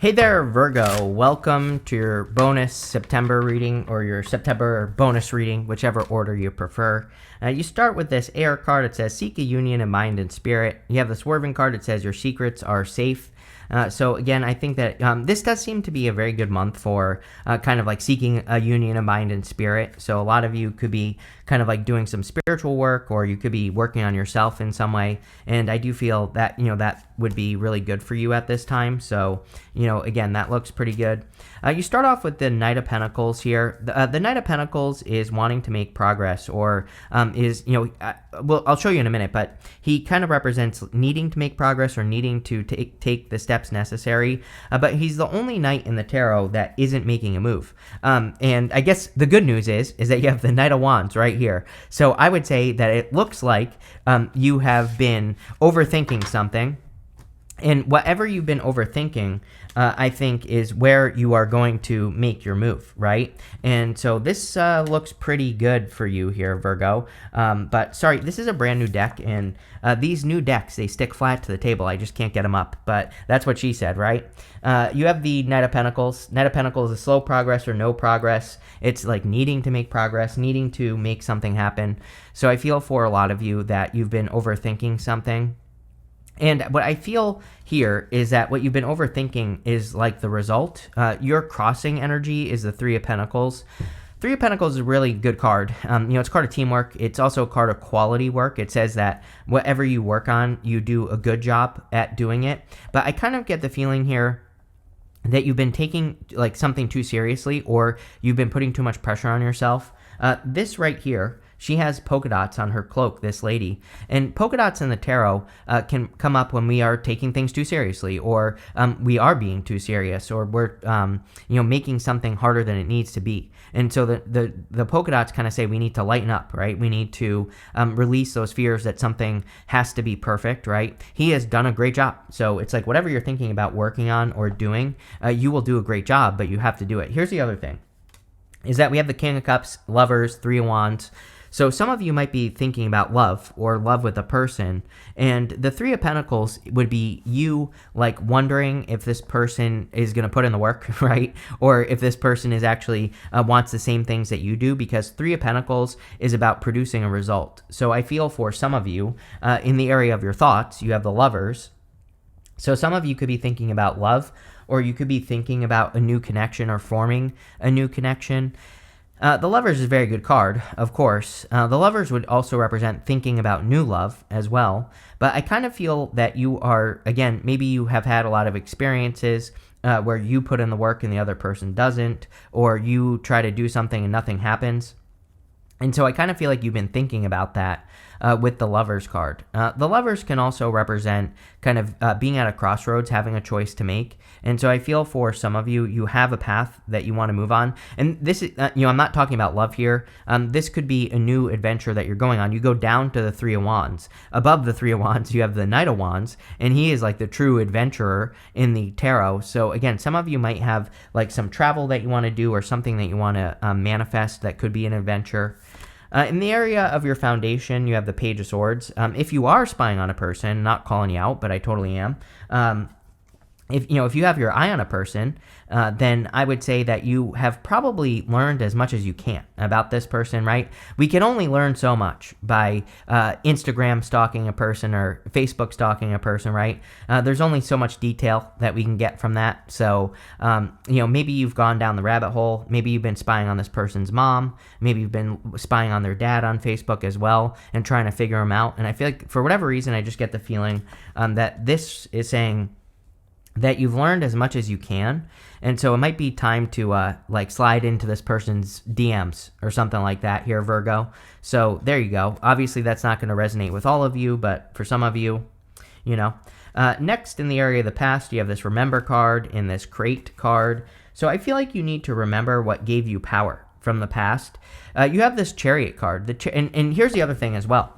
Hey there, Virgo. Welcome to your bonus September reading or your September bonus reading, whichever order you prefer. You start with this air card. It says, seek a union of mind and spirit. You have the swerving card. It says, your secrets are safe. So again, I think that this does seem to be a very good month for kind of like seeking a union of mind and spirit. So a lot of you could be kind of like doing some spiritual work, or you could be working on yourself in some way. And I do feel that, that would be really good for you at this time. So, again, that looks pretty good. You start off with the Knight of Pentacles here. The Knight of Pentacles is wanting to make progress, or I'll show you in a minute, but he kind of represents needing to make progress or needing to take the steps necessary. But he's the only knight in the tarot that isn't making a move. And I guess the good news is that you have the Knight of Wands right here. So I would say that it looks like you have been overthinking something. And whatever you've been overthinking, I think, is where you are going to make your move, right? And so this looks pretty good for you here, Virgo. But sorry, this is a brand new deck, and these new decks, they stick flat to the table. I just can't get them up, but that's what she said, right? You have the Knight of Pentacles. Knight of Pentacles is slow progress or no progress. It's like needing to make progress, needing to make something happen. So I feel for a lot of you that you've been overthinking something. And what I feel here is that what you've been overthinking is like the result. Your crossing energy is the Three of Pentacles. Three of Pentacles is a really good card. It's a card of teamwork. It's also a card of quality work. It says that whatever you work on, you do a good job at doing it. But I kind of get the feeling here that you've been taking like something too seriously, or you've been putting too much pressure on yourself. This right here, she has polka dots on her cloak, this lady. And polka dots in the tarot can come up when we are taking things too seriously, or we are being too serious, or we're making something harder than it needs to be. And so the polka dots kind of say we need to lighten up, right? We need to release those fears that something has to be perfect, right? He has done a great job. So it's like whatever you're thinking about working on or doing, you will do a great job, but you have to do it. Here's the other thing, is that we have the King of Cups, Lovers, Three of Wands. So some of you might be thinking about love or love with a person, and the Three of Pentacles would be you like wondering if this person is going to put in the work, right? Or if this person is actually wants the same things that you do, because Three of Pentacles is about producing a result. So I feel for some of you in the area of your thoughts, you have the Lovers. So some of you could be thinking about love, or you could be thinking about a new connection or forming a new connection. The Lovers is a very good card, of course. The Lovers would also represent thinking about new love as well. But I kind of feel that you are, again, maybe you have had a lot of experiences where you put in the work and the other person doesn't, or you try to do something and nothing happens. And so I kind of feel like you've been thinking about that with the Lovers card. The Lovers can also represent kind of being at a crossroads, having a choice to make. And so I feel for some of you, you have a path that you want to move on. And this is, I'm not talking about love here. This could be a new adventure that you're going on. You go down to the Three of Wands. Above the Three of Wands, you have the Knight of Wands, and he is like the true adventurer in the tarot. So again, some of you might have like some travel that you want to do, or something that you want to manifest that could be an adventure. In the area of your foundation, you have the Page of Swords. If you are spying on a person, not calling you out, but I totally am. If you have your eye on a person, then I would say that you have probably learned as much as you can about this person, right? We can only learn so much by Instagram stalking a person or Facebook stalking a person, right? There's only so much detail that we can get from that. So, maybe you've gone down the rabbit hole. Maybe you've been spying on this person's mom. Maybe you've been spying on their dad on Facebook as well and trying to figure them out. And I feel like for whatever reason, I just get the feeling that this is saying that you've learned as much as you can, and so it might be time to slide into this person's DMs or something like that here, Virgo. So there you go. Obviously, that's not going to resonate with all of you, but for some of you, Next, in the area of the past, you have this Remember card and this Crate card. So I feel like you need to remember what gave you power from the past. You have this Chariot card, and here's the other thing as well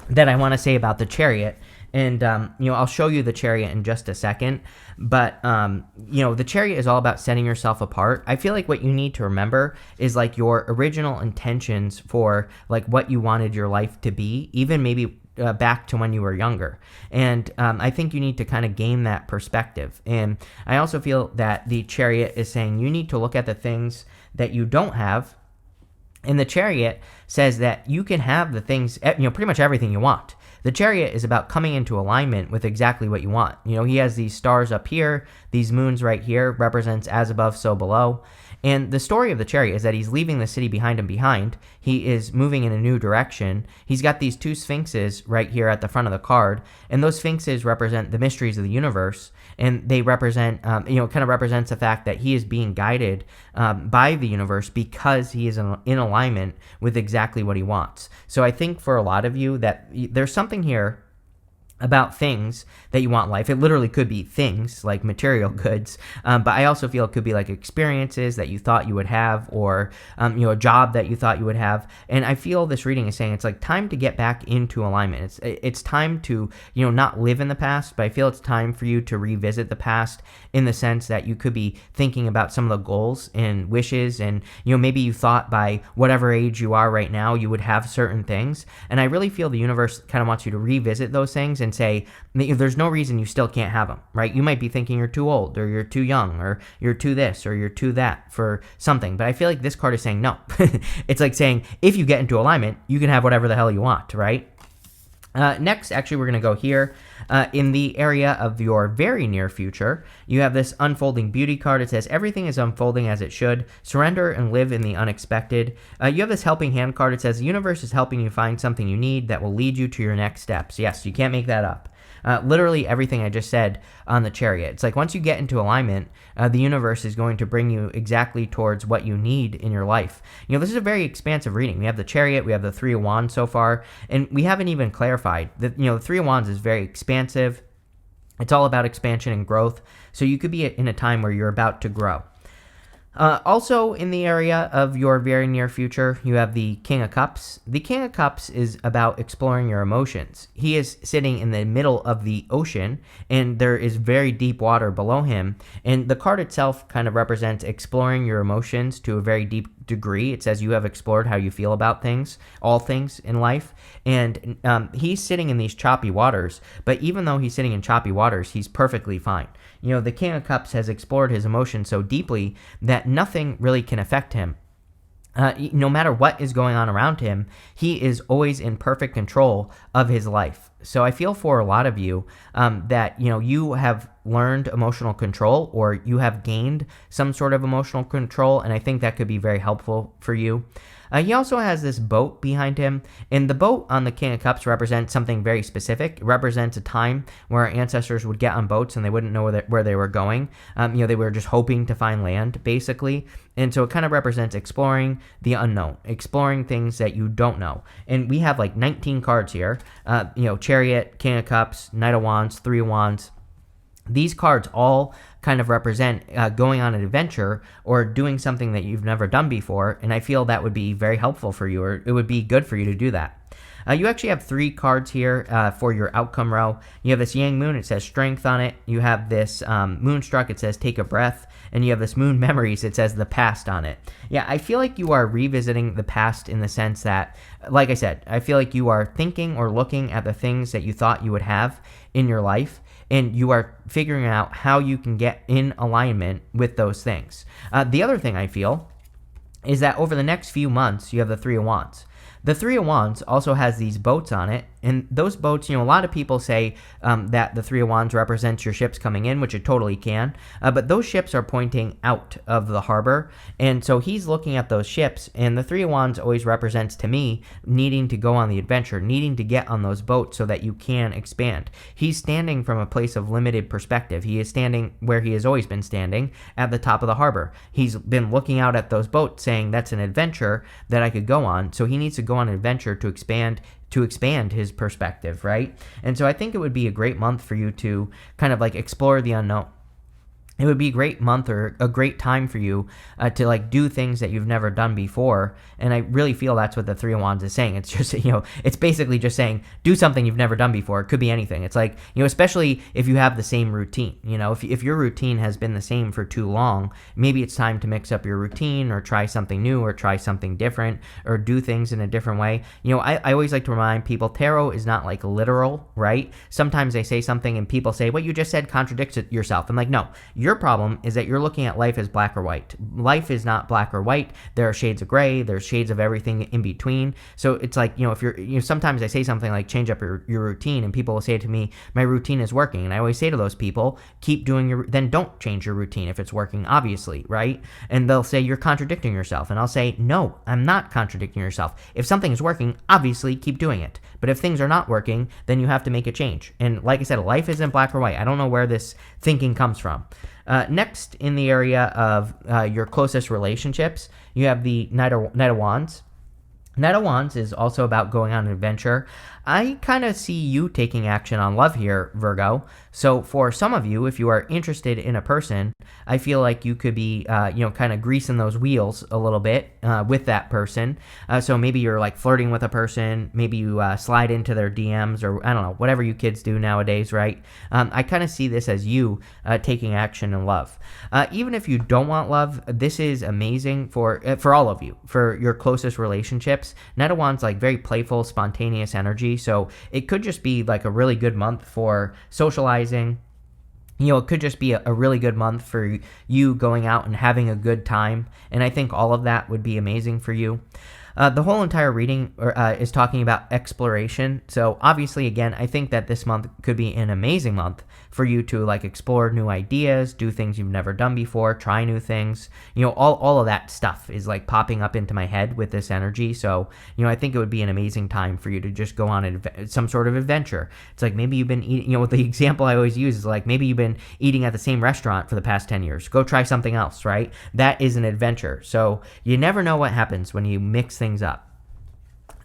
that I want to say about the Chariot. And, I'll show you the Chariot in just a second. But, the Chariot is all about setting yourself apart. I feel like what you need to remember is, like, your original intentions for, like, what you wanted your life to be, even maybe back to when you were younger. And I think you need to kind of gain that perspective. And I also feel that the Chariot is saying you need to look at the things that you don't have. And the Chariot says that you can have the things, pretty much everything you want. The Chariot is about coming into alignment with exactly what you want. He has these stars up here, these moons right here, represents as above, so below. And the story of the Chariot is that he's leaving the city behind him behind. He is moving in a new direction. He's got these two sphinxes right here at the front of the card. And those sphinxes represent the mysteries of the universe. And they represent, kind of represents the fact that he is being guided by the universe because he is in alignment with exactly what he wants. So I think for a lot of you that there's something here about things that you want in life. It literally could be things like material goods, but I also feel it could be like experiences that you thought you would have, or a job that you thought you would have. And I feel this reading is saying it's like time to get back into alignment. It's time to not live in the past, but I feel it's time for you to revisit the past in the sense that you could be thinking about some of the goals and wishes, and maybe you thought by whatever age you are right now you would have certain things. And I really feel the universe kind of wants you to revisit those things and say there's no reason you still can't have them, right? You might be thinking you're too old, or you're too young, or you're too this, or you're too that for something. But I feel like this card is saying no. It's like saying if you get into alignment, you can have whatever the hell you want, right? Next, actually, we're going to go here in the area of your very near future. You have this unfolding beauty card. It says everything is unfolding as it should. Surrender and live in the unexpected. You have this helping hand card. It says the universe is helping you find something you need that will lead you to your next steps. Yes, you can't make that up. Literally everything I just said on the Chariot. It's like once you get into alignment, the universe is going to bring you exactly towards what you need in your life. This is a very expansive reading. We have the Chariot, we have the Three of Wands so far, and we haven't even clarified that. The Three of Wands is very expansive. It's all about expansion and growth. So you could be in a time where you're about to grow. Also, in the area of your very near future, you have the King of Cups. The King of Cups is about exploring your emotions. He is sitting in the middle of the ocean, and there is very deep water below him. And the card itself kind of represents exploring your emotions to a very deep degree. It says you have explored how you feel about things, all things in life. And he's sitting in these choppy waters, but even though he's sitting in choppy waters, he's perfectly fine. The King of Cups has explored his emotions so deeply that nothing really can affect him. No matter what is going on around him, he is always in perfect control of his life. So I feel for a lot of you that, you have learned emotional control, or you have gained some sort of emotional control, and I think that could be very helpful for you. He also has this boat behind him, and the boat on the King of Cups represents something very specific. It represents a time where our ancestors would get on boats and they wouldn't know where they were going. They were just hoping to find land, basically. And so it kind of represents exploring the unknown, exploring things that you don't know. And we have like 19 cards here. Chariot, King of Cups, Knight of Wands, Three of Wands. These cards all kind of represent going on an adventure or doing something that you've never done before, and I feel that would be very helpful for you, or it would be good for you to do that. You actually have 3 cards here for your outcome row. You have this Yang Moon, it says strength on it. You have this Moonstruck, it says take a breath. And you have this Moon Memories, it says the past on it. Yeah, I feel like you are revisiting the past in the sense that, like I said, I feel like you are thinking or looking at the things that you thought you would have in your life, and you are figuring out how you can get in alignment with those things. The other thing I feel is that over the next few months, you have the Three of Wands. The Three of Wands also has these boats on it, and those boats, a lot of people say that the Three of Wands represents your ships coming in, which it totally can, but those ships are pointing out of the harbor, and so he's looking at those ships, and the Three of Wands always represents, to me, needing to go on the adventure, needing to get on those boats so that you can expand. He's standing from a place of limited perspective. He is standing where he has always been standing, at the top of the harbor. He's been looking out at those boats saying, that's an adventure that I could go on, so he needs to go on an adventure to expand his perspective, right? And so I think it would be a great month for you to kind of like explore the unknown. it would be a great month or a great time for you to like do things that you've never done before. And I really feel that's what the Three of Wands is saying. It's just, it's basically just saying do something you've never done before. It could be anything. It's like, especially if you have the same routine, if your routine has been the same for too long, maybe it's time to mix up your routine or try something new or try something different or do things in a different way. I always like to remind people tarot is not like literal, right? Sometimes they say something and people say, what you just said contradicts yourself. I'm like, no. Your problem is that you're looking at life as black or white. Life is not black or white. There are shades of gray. There's shades of everything in between. So it's like, if you're, sometimes I say something like change up your routine and people will say to me, my routine is working. And I always say to those people, keep doing then don't change your routine if it's working, obviously, right? And they'll say, you're contradicting yourself. And I'll say, no, I'm not contradicting yourself. If something is working, obviously keep doing it. But if things are not working, then you have to make a change. And like I said, life isn't black or white. I don't know where this thinking comes from. Next, in the area of your closest relationships, you have the Knight of Wands. Knight of Wands is also about going on an adventure. I kind of see you taking action on love here, Virgo. So for some of you, if you are interested in a person, I feel like you could be, kind of greasing those wheels a little bit with that person. So maybe you're like flirting with a person. Maybe you slide into their DMs or I don't know, whatever you kids do nowadays, right? I kind of see this as you taking action in love. Even if you don't want love, this is amazing for all of you, for your closest relationships. Knight of Wands, like very playful, spontaneous energy. So it could just be like a really good month for socializing. It could just be a really good month for you going out and having a good time. And I think all of that would be amazing for you. The whole entire reading is talking about exploration. So obviously, again, I think that this month could be an amazing month for you to like explore new ideas, do things you've never done before, try new things. All of that stuff is like popping up into my head with this energy. So, I think it would be an amazing time for you to just go on some sort of adventure. It's like maybe you've been eating, the example I always use is like maybe you've been eating at the same restaurant for the past 10 years. Go try something else, right? That is an adventure. So you never know what happens when you mix things up.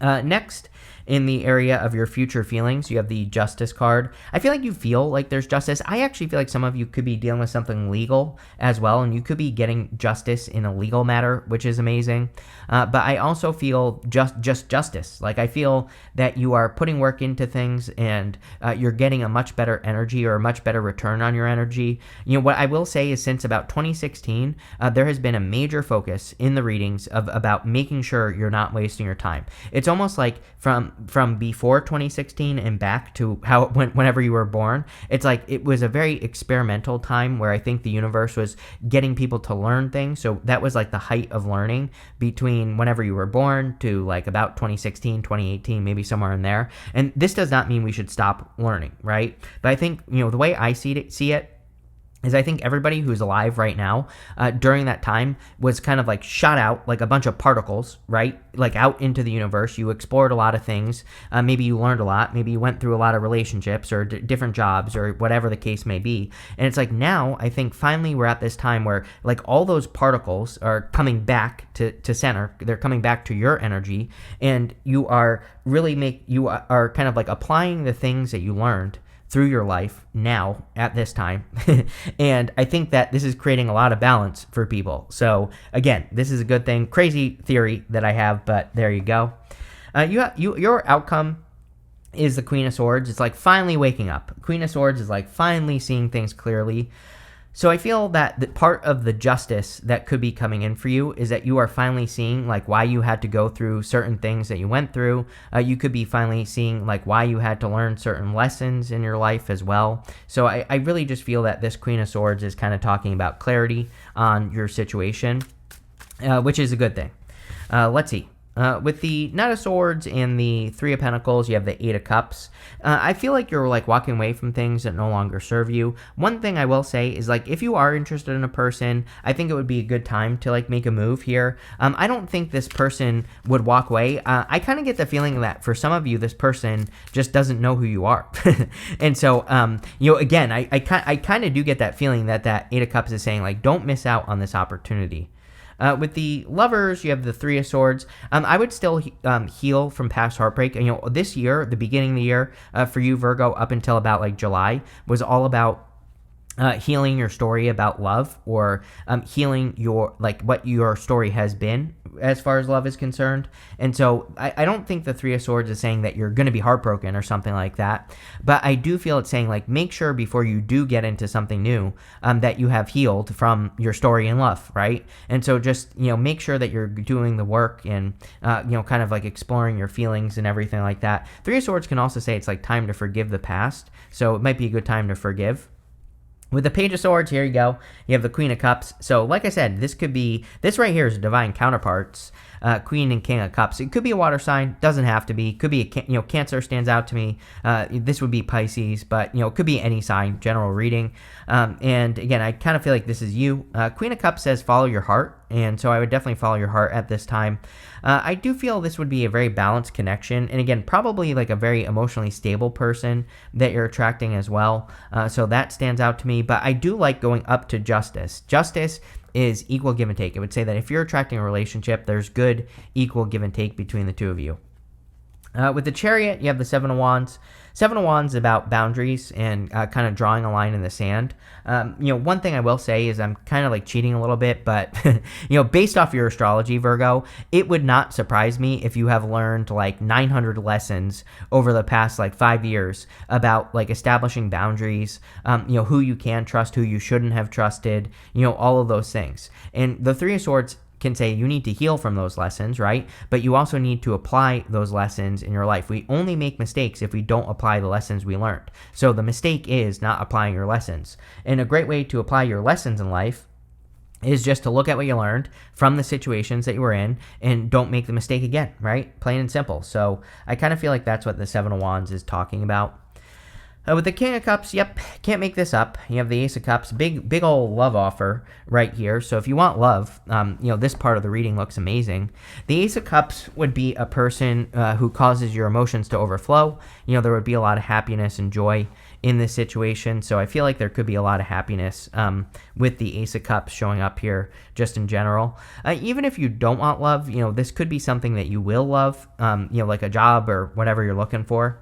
Next, in the area of your future feelings, you have the Justice card. I feel like you feel like there's justice. I actually feel like some of you could be dealing with something legal as well, and you could be getting justice in a legal matter, which is amazing. But I also feel just justice. Like I feel that you are putting work into things and you're getting a much better energy or a much better return on your energy. What I will say is since about 2016, there has been a major focus in the readings about making sure you're not wasting your time. It's almost like from before 2016 and back to how it went whenever you were born. It's like it was a very experimental time where I think the universe was getting people to learn things. So that was like the height of learning between whenever you were born to like about 2016, 2018, maybe somewhere in there. And this does not mean we should stop learning, right? But I think, the way I see it is I think everybody who's alive right now during that time was kind of like shot out like a bunch of particles, right? Like out into the universe. You explored a lot of things. Maybe you learned a lot. Maybe you went through a lot of relationships or different jobs or whatever the case may be. And it's like now I think finally we're at this time where like all those particles are coming back to center. They're coming back to your energy, and you are you are kind of like applying the things that you learned through your life now at this time. And I think that this is creating a lot of balance for people. So again, this is a good thing. Crazy theory that I have, but there you go. Your outcome is the Queen of Swords. It's like finally waking up. Queen of Swords is like finally seeing things clearly. So I feel that the part of the justice that could be coming in for you is that you are finally seeing like why you had to go through certain things that you went through. You could be finally seeing like why you had to learn certain lessons in your life as well. So I really just feel that this Queen of Swords is kind of talking about clarity on your situation, which is a good thing. Let's see. With the Knight of Swords and the Three of Pentacles, you have the Eight of Cups. I feel like you're like walking away from things that no longer serve you. One thing I will say is like if you are interested in a person, I think it would be a good time to like make a move here. I don't think this person would walk away. I kind of get the feeling that for some of you, this person just doesn't know who you are. And so, again, I kind of do get that feeling that Eight of Cups is saying like don't miss out on this opportunity. With the Lovers, you have the Three of Swords. I would still heal from past heartbreak. And, this year, the beginning of the year for you, Virgo, up until about like July, was all about healing your story about love, or healing your like what your story has been as far as love is concerned. And so I don't think the Three of Swords is saying that you're going to be heartbroken or something like that, but I do feel it's saying like make sure before you do get into something new that you have healed from your story in love, right? And so just make sure that you're doing the work and kind of like exploring your feelings and everything like that. Three of Swords can also say it's like time to forgive the past, so it might be a good time to forgive. With the Page of Swords, here you go. You have the Queen of Cups. So, like I said, this right here is divine counterparts, Queen and King of Cups. It could be a water sign, doesn't have to be. Could be Cancer stands out to me. This would be Pisces, but it could be any sign. General reading. And again, I kind of feel like this is you. Queen of Cups says follow your heart, and so I would definitely follow your heart at this time. I do feel this would be a very balanced connection, and again, probably like a very emotionally stable person that you're attracting as well. So that stands out to me. But I do like going up to Justice. Justice is equal give and take. It would say that if you're attracting a relationship, there's good equal give and take between the two of you. With the Chariot, you have the Seven of Wands. Seven of Wands is about boundaries and kind of drawing a line in the sand. One thing I will say is I'm kind of like cheating a little bit, but based off your astrology, Virgo, it would not surprise me if you have learned like 900 lessons over the past like 5 years about like establishing boundaries, who you can trust, who you shouldn't have trusted, all of those things. And the Three of Swords can say you need to heal from those lessons, right? But you also need to apply those lessons in your life. We only make mistakes if we don't apply the lessons we learned. So the mistake is not applying your lessons. And a great way to apply your lessons in life is just to look at what you learned from the situations that you were in and don't make the mistake again, right? Plain and simple. So I kind of feel like that's what the Seven of Wands is talking about. With the King of Cups, yep, can't make this up. You have the Ace of Cups, big old love offer right here. So if you want love, this part of the reading looks amazing. The Ace of Cups would be a person who causes your emotions to overflow. There would be a lot of happiness and joy in this situation. So I feel like there could be a lot of happiness with the Ace of Cups showing up here just in general. Even if you don't want love, this could be something that you will love, like a job or whatever you're looking for.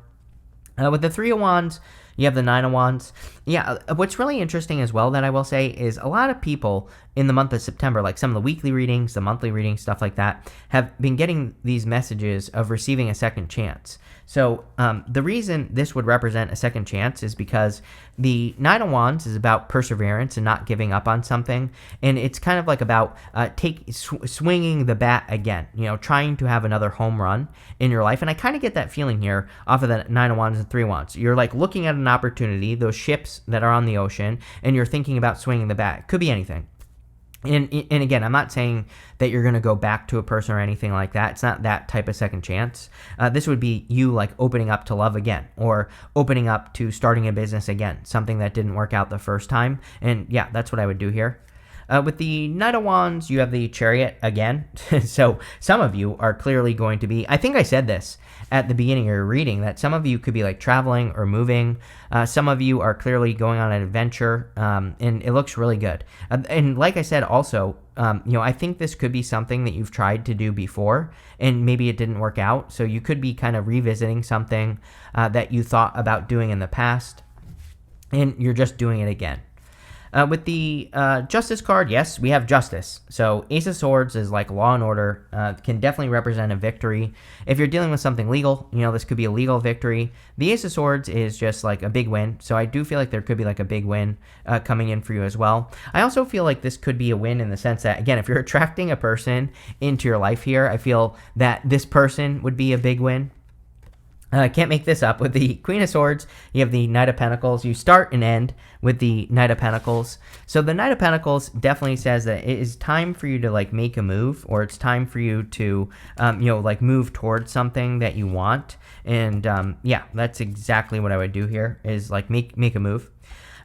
With the Three of Wands, you have the Nine of Wands. Yeah, what's really interesting as well that I will say is a lot of people in the month of September, like some of the weekly readings, the monthly readings, stuff like that, have been getting these messages of receiving a second chance. So the reason this would represent a second chance is because the Nine of Wands is about perseverance and not giving up on something. And it's kind of like about swinging the bat again, trying to have another home run in your life. And I kind of get that feeling here off of the Nine of Wands and Three of Wands. You're like looking at an opportunity, those ships that are on the ocean, and you're thinking about swinging the bat. It could be anything. And again, I'm not saying that you're going to go back to a person or anything like that. It's not that type of second chance. This would be you like opening up to love again, or opening up to starting a business again, something that didn't work out the first time. And yeah, that's what I would do here. With the Knight of Wands, you have the Chariot again. So some of you are clearly going to be, I think I said this at the beginning of your reading, that some of you could be like traveling or moving. Some of you are clearly going on an adventure, and it looks really good. And like I said, also, I think this could be something that you've tried to do before, and maybe it didn't work out. So you could be kind of revisiting something that you thought about doing in the past, and you're just doing it again. With the Justice card, yes, we have Justice. So Ace of Swords is like law and order, can definitely represent a victory. If you're dealing with something legal, this could be a legal victory. The Ace of Swords is just like a big win. So I do feel like there could be like a big win coming in for you as well. I also feel like this could be a win in the sense that, again, if you're attracting a person into your life here, I feel that this person would be a big win. Can't make this up. With the Queen of Swords, you have the Knight of Pentacles. You start and end with the Knight of Pentacles. So the Knight of Pentacles definitely says that it is time for you to like make a move, or it's time for you to, like move towards something that you want. And yeah, that's exactly what I would do here, is like make a move.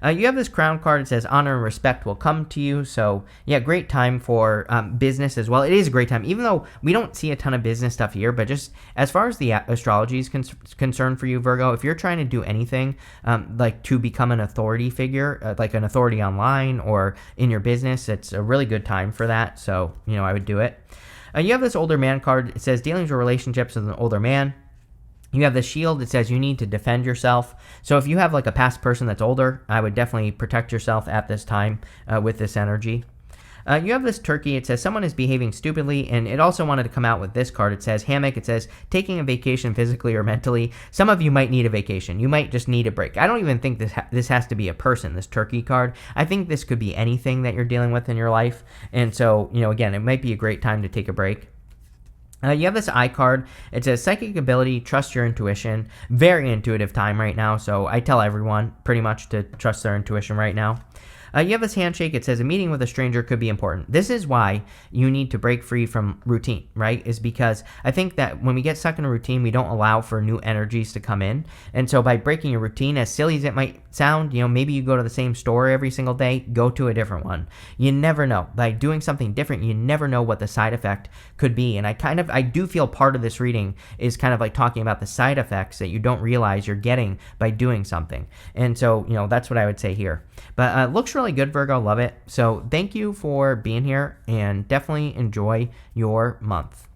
You have this Crown card. It says honor and respect will come to you. So yeah, great time for business as well. It is a great time, even though we don't see a ton of business stuff here. But just as far as the astrology is concerned for you, Virgo, if you're trying to do anything like to become an authority figure, like an authority online or in your business, it's a really good time for that. So, I would do it. You have this Older Man card. It says dealings or relationships with an older man. You have the shield. It says you need to defend yourself. So if you have like a past person that's older, I would definitely protect yourself at this time with this energy. You have this turkey. It says someone is behaving stupidly, and it also wanted to come out with this card. It says hammock. It says taking a vacation physically or mentally. Some of you might need a vacation. You might just need a break. I don't even think this has to be a person, this turkey card. I think this could be anything that you're dealing with in your life. And so, again, it might be a great time to take a break. You have this eye card. It says psychic ability, trust your intuition. Very intuitive time right now, so I tell everyone pretty much to trust their intuition right now. You have this handshake. It says a meeting with a stranger could be important. This is why you need to break free from routine, right? Is because I think that when we get stuck in a routine, we don't allow for new energies to come in. And so by breaking a routine, as silly as it might sound, maybe you go to the same store every single day, go to a different one. You never know. By doing something different, you never know what the side effect could be. And I do feel part of this reading is kind of like talking about the side effects that you don't realize you're getting by doing something. And so, that's what I would say here. But looks really good, Virgo. Love it. So thank you for being here, and definitely enjoy your month.